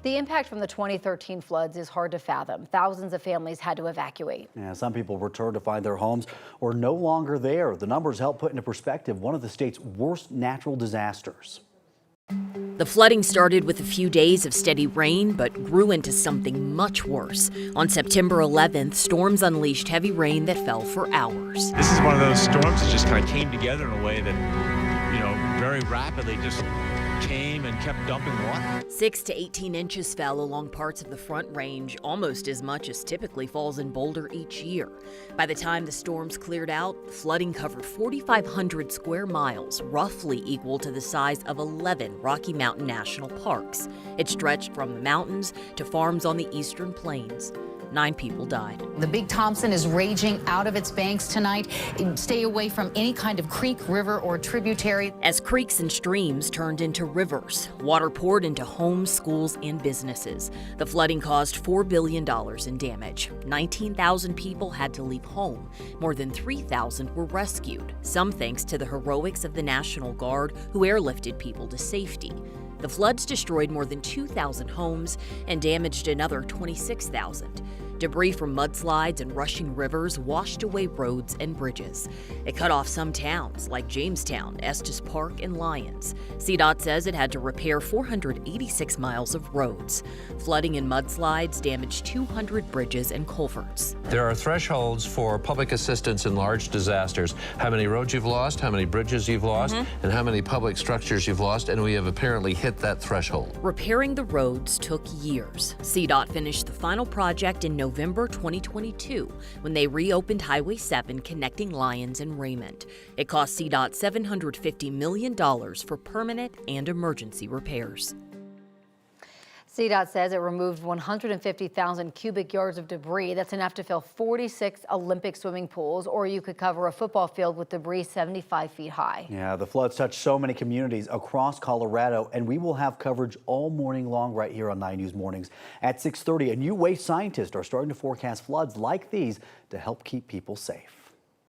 The impact from the 2013 floods is hard to fathom. Thousands of families had to evacuate. Yeah, some people returned to find their homes or no longer there. The numbers help put into perspective one of the state's worst natural disasters. The flooding started with a few days of steady rain, but grew into something much worse. On September 11th, storms unleashed heavy rain that fell for hours. This is one of those storms that just kind of came together in a way that, very rapidly just came and kept dumping water. 6 to 18 inches fell along parts of the Front Range, almost as much as typically falls in Boulder each year. By the time the storms cleared out, flooding covered 4,500 square miles, roughly equal to the size of 11 Rocky Mountain National Parks. It stretched from the mountains to farms on the eastern plains. 9 people died. The Big Thompson is raging out of its banks tonight. Stay away from any kind of creek, river, or tributary. As creeks and streams turned into rivers, water poured into homes, schools, and businesses. The flooding caused $4 billion in damage. 19,000 people had to leave home. More than 3,000 were rescued, some thanks to the heroics of the National Guard, who airlifted people to safety. The floods destroyed more than 2,000 homes and damaged another 26,000. Debris from mudslides and rushing rivers washed away roads and bridges. It cut off some towns like Jamestown, Estes Park, and Lyons. CDOT says it had to repair 486 miles of roads. Flooding and mudslides damaged 200 bridges and culverts. There are thresholds for public assistance in large disasters. How many roads you've lost, how many bridges you've lost, and how many public structures you've lost, and we have apparently hit that threshold. Repairing the roads took years. CDOT finished the final project in November 2022 when they reopened Highway 7 connecting Lyons and Raymond. It cost CDOT $750 million for permanent and emergency repairs. CDOT says it removed 150,000 cubic yards of debris. That's enough to fill 46 Olympic swimming pools, or you could cover a football field with debris 75 feet high. Yeah, the floods touched so many communities across Colorado, and we will have coverage all morning long right here on 9 News Mornings. At 6:30, a new way scientists are starting to forecast floods like these to help keep people safe.